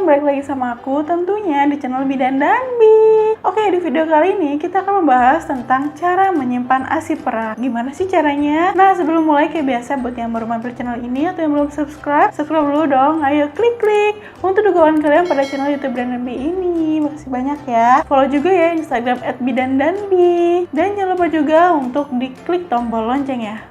balik lagi sama aku tentunya di channel Bidan dan Bi. Oke, di video kali ini kita akan membahas tentang cara menyimpan ASI perah. Gimana sih caranya? Nah, sebelum mulai kayak biasa buat yang baru mampir channel ini atau yang belum subscribe dulu dong. Ayo klik untuk dukungan kalian pada channel YouTube Bidan dan Bi ini. Makasih banyak ya. Follow juga ya Instagram @bidandanbi. Dan jangan lupa juga untuk diklik tombol lonceng ya.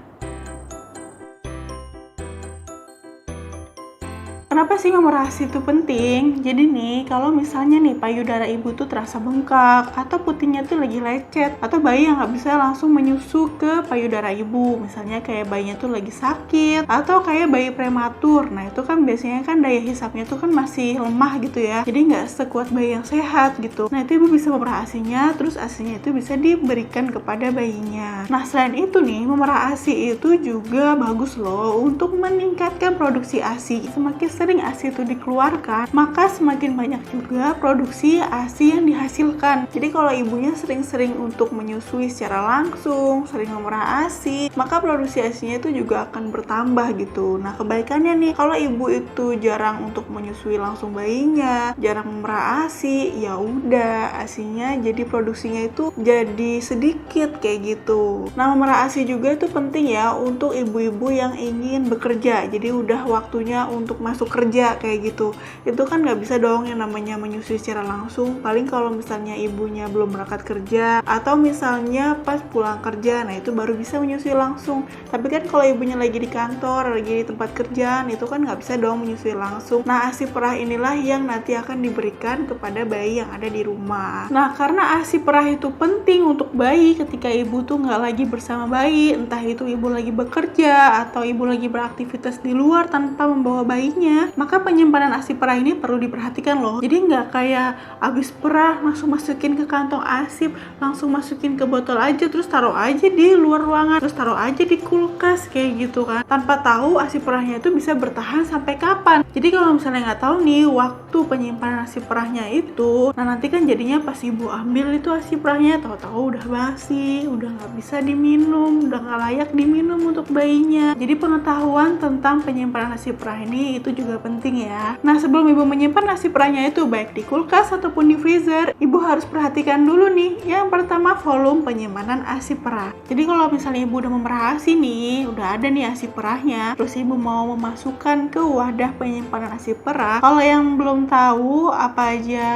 Kenapa sih nomor ASI itu penting? Jadi nih, kalau misalnya nih payudara ibu tuh terasa bengkak, atau putihnya tuh lagi lecet, atau bayi yang nggak bisa langsung menyusu ke payudara ibu, misalnya kayak bayinya tuh lagi sakit, atau kayak bayi prematur. Nah itu kan biasanya kan daya hisapnya tuh kan masih lemah gitu ya, jadi nggak sekuat bayi yang sehat gitu. Nah itu ibu bisa memerah ASInya, terus ASInya itu bisa diberikan kepada bayinya. Nah selain itu nih, memerah ASI itu juga bagus loh untuk meningkatkan produksi ASI. Semakin sering ASI itu dikeluarkan, maka semakin banyak juga produksi ASI yang dihasilkan. Jadi kalau ibunya sering-sering untuk menyusui secara langsung, sering memerah ASI, maka produksi ASInya itu juga akan bertambah gitu. Nah kebalikannya nih, kalau ibu itu jarang untuk menyusui langsung bayinya, jarang memerah ASI, ya udah ASInya jadi produksinya itu jadi sedikit kayak gitu. Nah memerah ASI juga itu penting ya untuk ibu-ibu yang ingin bekerja. Jadi udah waktunya untuk masuk kerja kayak gitu. Itu kan nggak bisa dong yang namanya menyusui secara langsung. Paling kalau misalnya ibunya belum berangkat kerja atau misalnya pas pulang kerja, nah itu baru bisa menyusui langsung. Tapi kan kalau ibunya lagi di kantor, lagi di tempat kerjaan, itu kan nggak bisa dong menyusui langsung. Nah ASI perah inilah yang nanti akan diberikan kepada bayi yang ada di rumah. Nah karena ASI perah itu penting untuk bayi ketika ibu tuh nggak lagi bersama bayi, entah itu ibu lagi bekerja atau ibu lagi beraktivitas di luar tanpa membawa bayinya, maka penyimpanan ASI perah ini perlu diperhatikan loh. Jadi nggak kayak abis perah langsung masukin ke kantong ASI, langsung masukin ke botol aja, terus taruh aja di luar ruangan, terus taruh aja di kulkas kayak gitu kan, tanpa tahu ASI perahnya itu bisa bertahan sampai kapan. Jadi kalau misalnya nggak tahu nih waktu penyimpanan ASI perahnya itu, nah nanti kan jadinya pas ibu ambil itu ASI perahnya tahu-tahu udah basi, udah nggak bisa diminum, udah nggak layak diminum untuk bayinya. Jadi pengetahuan tentang penyimpanan ASI perah ini itu juga penting ya. Nah sebelum ibu menyimpan ASI perahnya itu baik di kulkas ataupun di freezer, ibu harus perhatikan dulu nih. Yang pertama volume penyimpanan ASI perah. Jadi kalau misalnya ibu udah memerah ASI nih, udah ada nih ASI perahnya, terus ibu mau memasukkan ke wadah penyimpanan ASI perah. Kalau yang belum tahu apa aja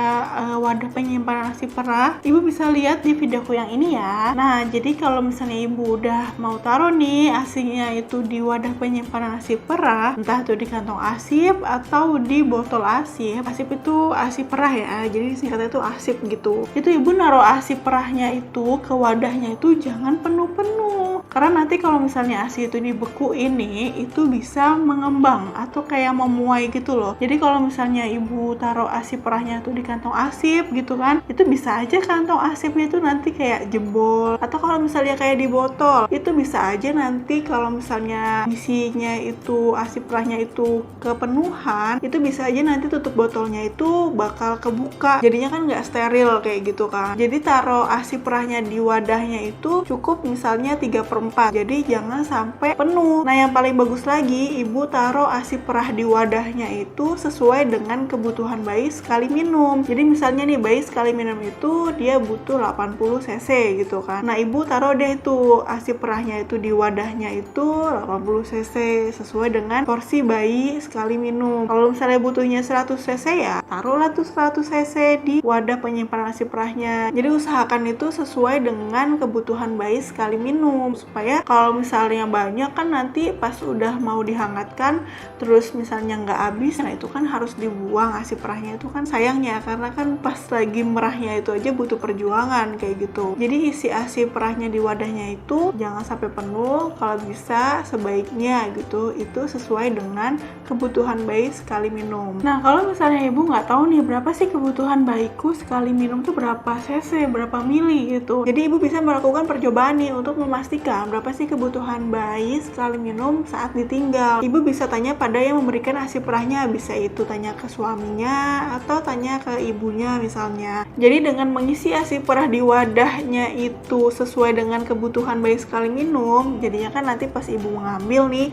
wadah penyimpanan ASI perah, ibu bisa lihat di videoku yang ini ya. Nah jadi kalau misalnya ibu udah mau taruh nih ASInya itu di wadah penyimpanan ASI perah, entah itu di kantong ASIP atau di botol ASIP. ASIP itu ASI perah ya, jadi singkatnya itu ASIP gitu. Itu ibu naruh ASI perahnya itu ke wadahnya itu jangan penuh-penuh, karena nanti kalau misalnya ASI itu dibekuin nih, itu bisa mengembang atau kayak memuai gitu loh. Jadi kalau misalnya ibu taruh ASI perahnya itu di kantong ASIP gitu kan, itu bisa aja kantong ASIPnya itu nanti kayak jebol. Atau kalau misalnya kayak di botol, itu bisa aja nanti kalau misalnya isinya itu ASI perahnya itu kepenuhan, itu bisa aja nanti tutup botolnya itu bakal kebuka, jadinya kan nggak steril kayak gitu kan. Jadi taruh ASI perahnya di wadahnya itu cukup misalnya 3/4, jadi jangan sampai penuh. Nah yang paling bagus lagi, ibu taruh ASI perah di wadahnya itu sesuai dengan kebutuhan bayi sekali minum. Jadi misalnya nih bayi sekali minum itu dia butuh 80 cc gitu kan. Nah ibu taruh deh itu ASI perahnya itu di wadahnya itu 80 cc sesuai dengan porsi bayi sekali minum. Kalau misalnya butuhnya 100 cc ya taruhlah tuh 100 cc di wadah penyimpanan ASI perahnya. Jadi usahakan itu sesuai dengan kebutuhan bayi sekali minum, supaya kalau misalnya banyak kan nanti pas udah mau dihangatkan terus misalnya nggak habis, nah itu kan harus dibuang ASI perahnya. Itu kan sayangnya, karena kan pas lagi merahnya itu aja butuh perjuangan kayak gitu. Jadi isi ASI perahnya di wadahnya itu jangan sampai penuh, kalau bisa sebaiknya gitu itu sesuai dengan kebutuhan bayi sekali minum. Nah kalau misalnya ibu nggak tahu nih berapa sih kebutuhan bayiku sekali minum tuh berapa cc, berapa mili gitu, jadi ibu bisa melakukan percobaan nih untuk memastikan berapa sih kebutuhan bayi sekali minum saat ditinggal. Ibu bisa tanya pada yang memberikan ASI perahnya, bisa itu tanya ke suaminya atau tanya ke ibunya misalnya. Jadi dengan mengisi ASI perah di wadahnya itu sesuai dengan kebutuhan bayi sekali minum, jadinya kan nanti pas ibu mengambil nih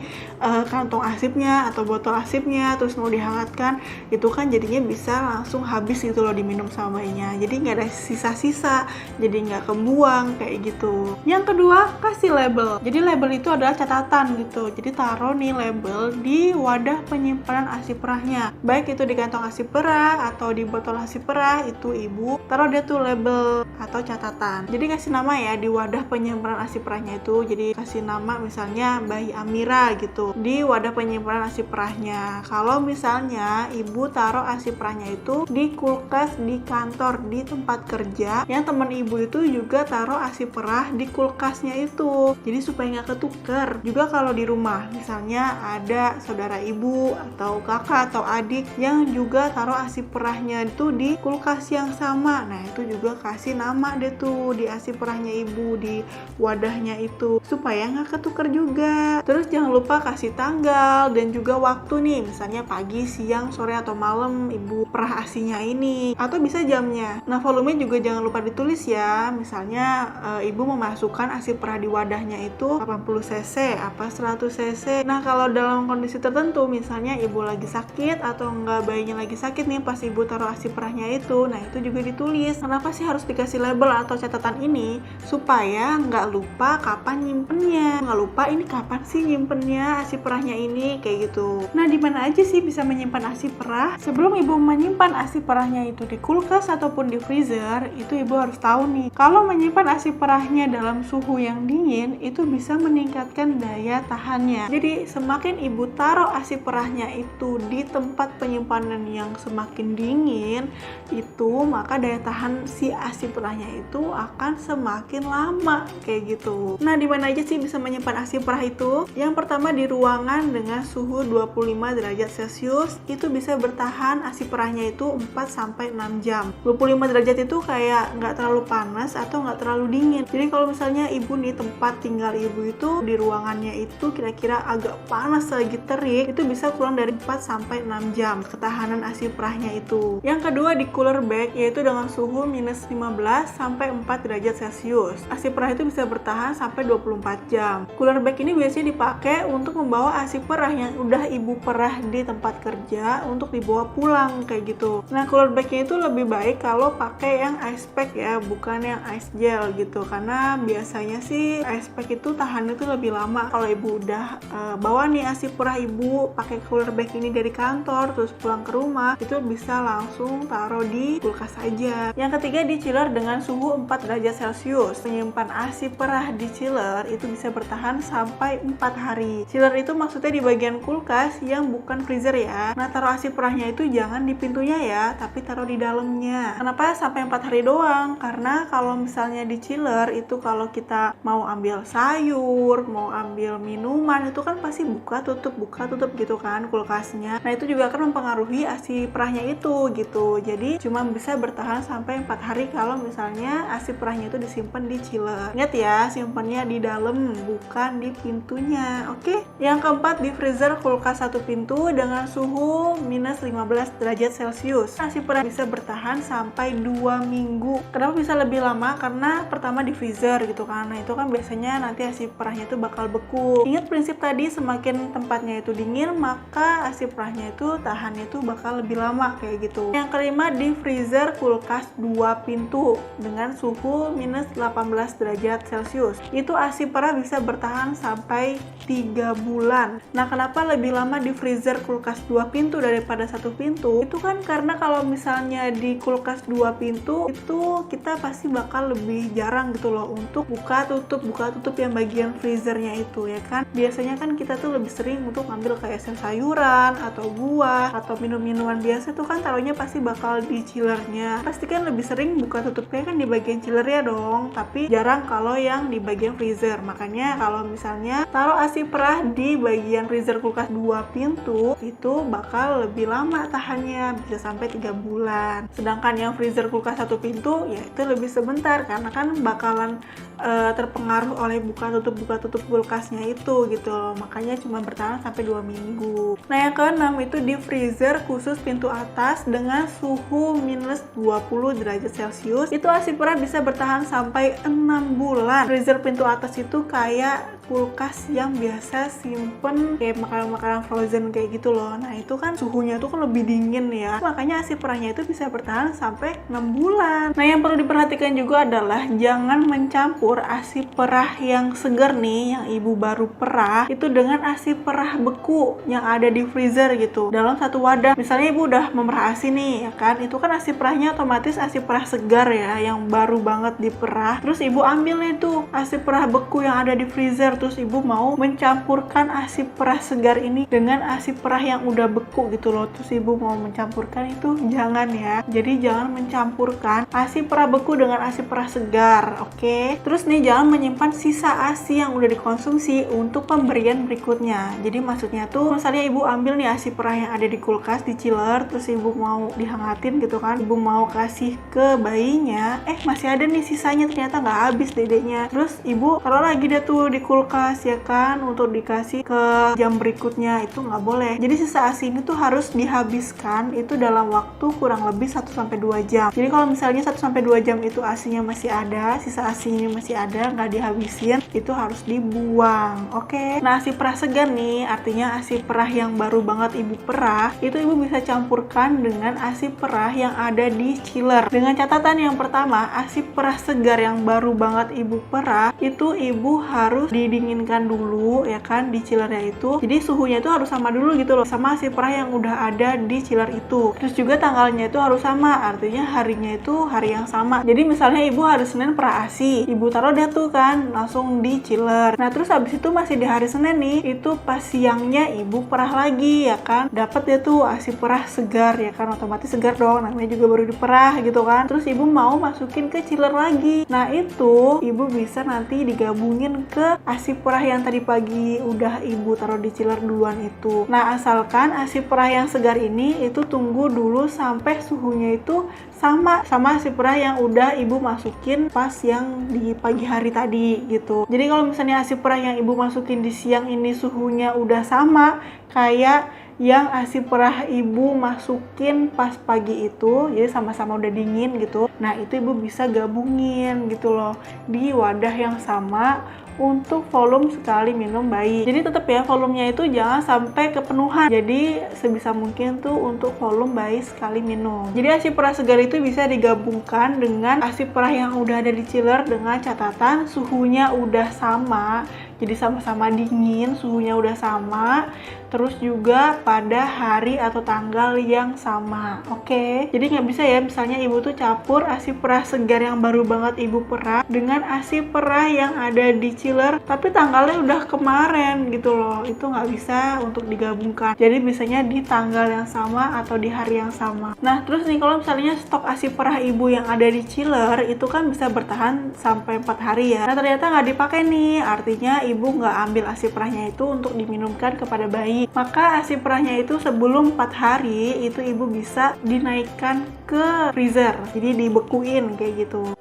kantong ASIPnya atau botol ASIPnya kulitnya terus mau dihangatkan, itu kan jadinya bisa langsung habis gitu loh diminum sama bayinya. Jadi nggak ada sisa-sisa, jadi nggak kebuang kayak gitu. Yang kedua, kasih label. Jadi label itu adalah catatan gitu. Jadi taruh nih label di wadah penyimpanan ASI perahnya. Baik itu di kantong ASI perah atau di botol ASI perah, itu ibu taruh dia tuh label atau catatan. Jadi kasih nama ya di wadah penyimpanan ASI perahnya itu. Jadi kasih nama misalnya bayi Amira gitu di wadah penyimpanan ASI perahnya. Kalau misalnya ibu taruh ASI perahnya itu di kulkas di kantor, di tempat kerja, yang teman ibu itu juga taruh ASI perah di kulkasnya itu. Jadi supaya nggak ketuker. Juga kalau di rumah misalnya ada saudara ibu atau kakak atau adik yang juga taruh ASI perahnya itu di kulkas yang sama, nah itu juga kasih nama deh tuh di ASI perahnya ibu di wadahnya itu supaya nggak ketuker juga. Terus jangan lupa kasih tanggal dan juga waktu nih, misalnya pagi, siang, sore atau malam ibu perah ASInya ini, atau bisa jamnya. Nah volume juga jangan lupa ditulis ya, misalnya ibu memasukkan ASI perah di wadahnya itu 80 cc apa 100 cc. Nah kalau dalam kondisi tertentu misalnya ibu lagi sakit atau enggak bayinya lagi sakit nih pas ibu taruh ASI perahnya itu, nah itu juga ditulis. Kenapa sih harus dikasih label atau catatan ini? Supaya nggak lupa kapan nyimpennya, nggak lupa ini kapan sih nyimpennya ASI perahnya ini kayak gitu. Nah di mana aja sih bisa menyimpan ASI perah? Sebelum ibu menyimpan ASI perahnya itu di kulkas ataupun di freezer, itu ibu harus tahu nih kalau menyimpan ASI perahnya dalam suhu yang dingin itu bisa meningkatkan daya tahannya. Jadi semakin ibu taruh ASI perahnya itu di tempat penyimpanan yang semakin dingin itu, maka daya tahan si ASI perahnya itu akan semakin lama kayak gitu. Nah di mana aja sih bisa menyimpan ASI perah itu? Yang pertama di ruangan dengan suhu 25 derajat Celcius, itu bisa bertahan ASI perahnya itu 4-6 jam. 25 derajat itu kayak nggak terlalu panas atau nggak terlalu dingin. Jadi kalau misalnya ibu nih tempat tinggal ibu itu di ruangannya itu kira-kira agak panas lagi terik, itu bisa kurang dari 4-6 jam ketahanan ASI perahnya itu. Yang kedua di cooler bag, yaitu dengan suhu minus 15 sampai 4 derajat Celcius. ASI perah itu bisa bertahan sampai 24 jam. Cooler bag ini biasanya dipakai untuk membawa ASI perah yang udah ibu perah di tempat kerja untuk dibawa pulang kayak gitu. Nah cooler bagnya itu lebih baik kalau pakai yang ice pack ya, bukan yang ice gel gitu, karena biasanya sih ice pack itu tahan itu lebih lama. Kalau ibu udah bawa nih ASI perah ibu pakai cooler bag ini dari kantor terus pulang ke rumah, itu bisa langsung taruh di kulkas aja. Yang ketiga di chiller dengan suhu 4 derajat Celcius. Menyimpan ASI perah di chiller itu bisa bertahan sampai 4 hari. Chiller itu maksudnya di bagian kulkas yang bukan freezer ya. Nah taruh ASI perahnya itu jangan di pintunya ya, tapi taruh di dalamnya. Kenapa sampai 4 hari doang? Karena kalau misalnya di chiller itu kalau kita mau ambil sayur, mau ambil minuman, itu kan pasti buka tutup gitu kan kulkasnya. Nah itu juga akan mempengaruhi ASI perahnya itu gitu. Jadi cuma bisa bertahan sampai 4 hari kalau misalnya ASI perahnya itu disimpan di chiller. Ingat ya, simpannya di dalam bukan di pintunya. Oke? Yang keempat di freezer kulkas satu pintu dengan suhu minus 15 derajat Celcius. ASI perah bisa bertahan sampai 2 minggu. Kenapa bisa lebih lama? Karena pertama di freezer gitu kan. Nah itu kan biasanya nanti ASI perahnya itu bakal beku. Ingat prinsip tadi, semakin tempatnya itu dingin maka ASI perahnya itu tahannya itu bakal lebih lama kayak gitu. Yang kelima di freezer kulkas 2 pintu dengan suhu minus 18 derajat Celcius. Itu ASI perah bisa bertahan sampai 3 bulan. Nah kenapa lebih lama di freezer kulkas 2 pintu daripada 1 pintu? Itu kan karena kalau misalnya di kulkas 2 pintu itu kita pasti bakal lebih jarang gitu loh untuk buka tutup yang bagian freezernya itu ya kan. Biasanya kan kita tuh lebih sering untuk ngambil kayak sayuran atau buah atau minum-minuman biasa tuh kan taruhnya pasti bakal di chillernya. Pasti kan lebih sering buka tutupnya kan di bagian chillernya dong, tapi jarang kalau yang di bagian freezer. Makanya kalau misalnya taruh ASI perah di bagian freezer kulkas 2 pintu itu bakal lebih lama tahannya, bisa sampai 3 bulan. Sedangkan yang freezer kulkas 1 pintu ya itu lebih sebentar karena kan bakalan terpengaruh oleh buka tutup kulkasnya itu gitu loh. Makanya cuma bertahan sampai 2 minggu. Nah yang keenam itu di freezer khusus pintu atas dengan suhu minus 20 derajat Celcius. Itu ASI perah bisa bertahan sampai 6 bulan. Freezer pintu atas itu kayak kulkas yang biasa simpen kayak makanan-makanan frozen kayak gitu loh. Nah itu kan suhunya tuh kan lebih dingin ya, makanya ASI perahnya itu bisa bertahan sampai 6 bulan. Nah yang perlu diperhatikan juga adalah jangan mencampur ASI perah yang segar nih, yang ibu baru perah itu dengan ASI perah beku yang ada di freezer gitu dalam satu wadah. Misalnya ibu udah memerah ASI nih ya kan, itu kan ASI perahnya otomatis ASI perah segar ya, yang baru banget diperah. Terus ibu ambil nih tuh ASI perah beku yang ada di freezer, terus ibu mau mencampurkan ASI perah segar ini dengan ASI perah yang udah beku gitu loh. Terus ibu mau mencampurkan itu jangan ya. Jadi jangan mencampurkan ASI perah beku dengan ASI perah segar, oke? Terus nih jangan menyimpan sisa ASI yang udah dikonsumsi untuk pemberian berikutnya. Jadi maksudnya tuh misalnya ibu ambil nih ASI perah yang ada di kulkas, di chiller, terus ibu mau dihangatin gitu kan, ibu mau kasih ke bayinya, masih ada nih sisanya, ternyata nggak habis dedeknya. Terus ibu taruh lagi deh tuh di kulkas ya kan, untuk dikasih ke jam berikutnya, itu nggak boleh. Jadi sisa ASI ini tuh harus dihabiskan itu dalam waktu kurang lebih 1-2 jam. Jadi kalau misalnya 1-2 jam itu ASInya masih ada, sisa ASI ini masih ada, nggak dihabisin, itu harus dibuang, oke? Nah ASI perah segar nih, artinya ASI perah yang baru banget ibu perah, itu ibu bisa campurkan dengan ASI perah yang ada di chiller. Dengan catatan yang pertama, ASI perah segar yang baru banget ibu perah itu ibu harus didinginkan dulu ya kan di chillernya itu. Jadi suhunya itu harus sama dulu gitu loh sama ASI perah yang udah ada di chiller itu. Terus juga tanggalnya itu harus sama, artinya harinya itu hari yang sama. Jadi misalnya ibu hari Senin perah ASI, ibu taruh deh tuh kan langsung di chiller. Nah terus habis itu masih di hari Senin nih, itu pas siangnya ibu perah lagi ya kan, dapat deh tuh ASI perah segar ya kan, otomatis segar dong, namanya juga baru diperah gitu kan. Terus ibu mau masukin ke chiller lagi. Nah itu ibu bisa nanti digabungin ke ASI perah yang tadi pagi udah ibu taruh di chiller duluan itu. Nah asalkan ASI perah yang segar ini itu tunggu dulu sampai suhunya itu sama ASI perah yang udah ibu masukin pas yang di pagi hari tadi gitu. Jadi kalau misalnya ASI perah yang ibu masukin di siang ini suhunya udah sama kayak yang ASI perah ibu masukin pas pagi itu, jadi sama-sama udah dingin gitu, nah itu ibu bisa gabungin gitu loh di wadah yang sama untuk volume sekali minum bayi. Jadi tetap ya volumenya itu jangan sampai kepenuhan, jadi sebisa mungkin tuh untuk volume bayi sekali minum. Jadi ASI perah segar itu bisa digabungkan dengan ASI perah yang udah ada di chiller dengan catatan suhunya udah sama, jadi sama-sama dingin, suhunya udah sama, terus juga pada hari atau tanggal yang sama, oke? Jadi nggak bisa ya misalnya ibu tuh campur ASI perah segar yang baru banget ibu perah dengan ASI perah yang ada di chiller tapi tanggalnya udah kemarin gitu loh, itu nggak bisa untuk digabungkan. Jadi biasanya di tanggal yang sama atau di hari yang sama. Nah terus nih kalau misalnya stok ASI perah ibu yang ada di chiller itu kan bisa bertahan sampai 4 hari ya. Nah ternyata nggak dipakai nih, artinya ibu nggak ambil ASI perahnya itu untuk diminumkan kepada bayi, maka ASI perahnya itu sebelum 4 hari itu ibu bisa dinaikkan ke freezer, jadi dibekuin kayak gitu.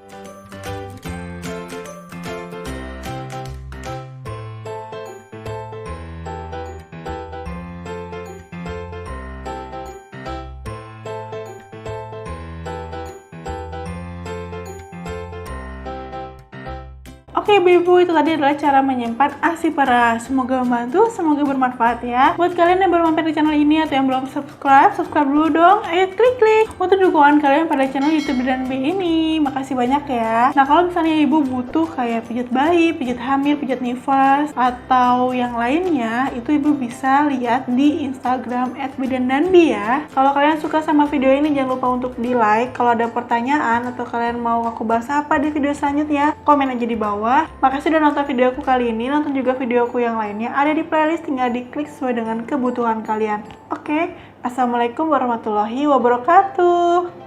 Oke ibu-ibu, itu tadi adalah cara menyimpan ASI perah. Semoga membantu, semoga bermanfaat ya. Buat kalian yang baru mampir di channel ini atau yang belum subscribe dulu dong. Ayo klik untuk dukungan kalian pada channel YouTube dan B ini. Makasih banyak ya. Nah kalau misalnya ibu butuh kayak pijat bayi, pijat hamil, pijat nifas, atau yang lainnya, itu ibu bisa lihat di Instagram @bidandanbi ya. Kalau kalian suka sama video ini jangan lupa untuk di like. Kalau ada pertanyaan atau kalian mau aku bahas apa di video selanjutnya, komen aja di bawah. Makasih udah nonton video aku kali ini, nonton juga video aku yang lainnya, ada di playlist, tinggal diklik sesuai dengan kebutuhan kalian. Oke, assalamualaikum warahmatullahi wabarakatuh.